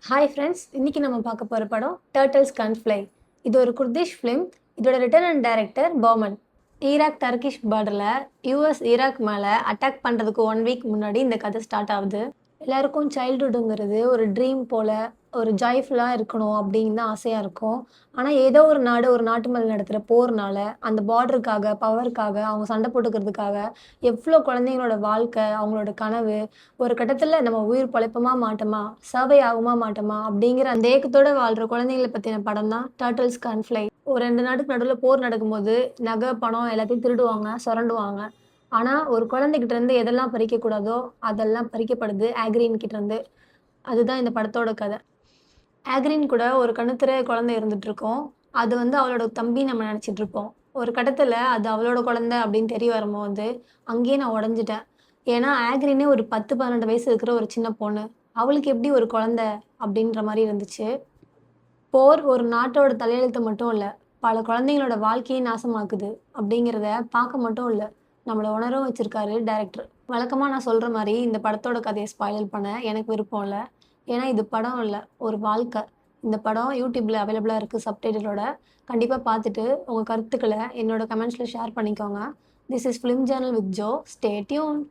Hi friends, இன்னைக்கு நம்ம பார்க்க போகிற படம் டர்ட்டில்ஸ் கேன் ஃப்ளை. இது ஒரு குர்திஷ் ஃபிலிம். இதோட ரிட்டன் அண்ட் டைரக்டர் பர்மன். ஈராக் டர்கிஷ் பார்டரில் யூஎஸ் ஈராக் மேலே அட்டாக் பண்ணுறதுக்கு 1 வீக் முன்னாடி இந்த கதை ஸ்டார்ட் ஆகுது. எல்லாருக்கும் சைல்டுஹுட்டுங்கிறது ஒரு ட்ரீம் போல் ஒரு ஜாய்ஃபுல்லாக இருக்கணும் அப்படின்னு தான் ஆசையாக இருக்கும். ஆனால் ஏதோ ஒரு நாடு ஒரு நாட்டு மேலே நடத்துகிற போர்னால அந்த பார்டருக்காக பவருக்காக அவங்க சண்டை போட்டுக்கிறதுக்காக எவ்வளோ குழந்தைங்களோட வாழ்க்கை அவங்களோட கனவு ஒரு கட்டத்தில் நம்ம உயிர் பொழைப்போமா மாட்டோமா சர்வை ஆகுமா மாட்டோமா அப்படிங்கிற அந்த ஏக்கத்தோட வாழ்கிற குழந்தைங்களை பற்றின படம் தான் டர்ட்டில்ஸ் கேன் ஃப்ளை. ஒரு 2 நாட்டுக்கு நடுவில் போர் நடக்கும்போது நகை பணம் எல்லாத்தையும் திருடுவாங்க, சுரண்டுவாங்க. ஆனா, ஒரு குழந்தைகிட்ட இருந்து எதெல்லாம் பறிக்கக்கூடாதோ, அதெல்லாம் பறிக்கப்படுது ஆக்ரீன் கிட்ட இருந்து. அதுதான் இந்த படத்தோட கதை. ஆக்ரீன் கூட ஒரு கண்ணுத்திரை குழந்தை இருந்துட்டுருக்கும். அது அவளோட தம்பின்னு நம்ம நெனச்சிட்டுருப்போம். ஒரு கட்டத்துல அது அவளோட குழந்தை அப்படின்னு தெரிய வரும்போது, அங்கேயே நான் உடைஞ்சுட்டேன். ஏன்னா, ஆக்ரீனே ஒரு 10, 12 வயசு இருக்கிற ஒரு சின்ன பொண்ணு. அவளுக்கு எப்படி ஒரு குழந்தை அப்படின்ற மாரி இருந்துச்சு. போர் ஒரு நாட்டோட தலையெழுத்து மட்டும் இல்ல. பல குழந்தைங்களோட வாழ்க்கையை நாசமாக்குது அப்படிங்கிறத பார்க்க மட்டும் இல்ல, நம்மள உணரவும் வச்சிருக்காரு டைரக்டர். வழக்கமா நான் சொல்ற மாரி இந்த படத்தோட கதைய ஸ்பாயில் பண்ண எனக்கு விருப்பம் இல்ல. ஏன்னா இது படம் இல்ல, ஒரு வாழ்க்கை. இந்த படம் YouTubeல அவைலபிளா இருக்கு சப்டைட்டிலோட. கண்டிப்பா பார்த்துட்டு உங்க கருத்துக்கள என்னோட கமெண்ட்ஸ்ல ஷேர் பண்ணிக்கோங்க. This is film journal with Joe. Stay tuned.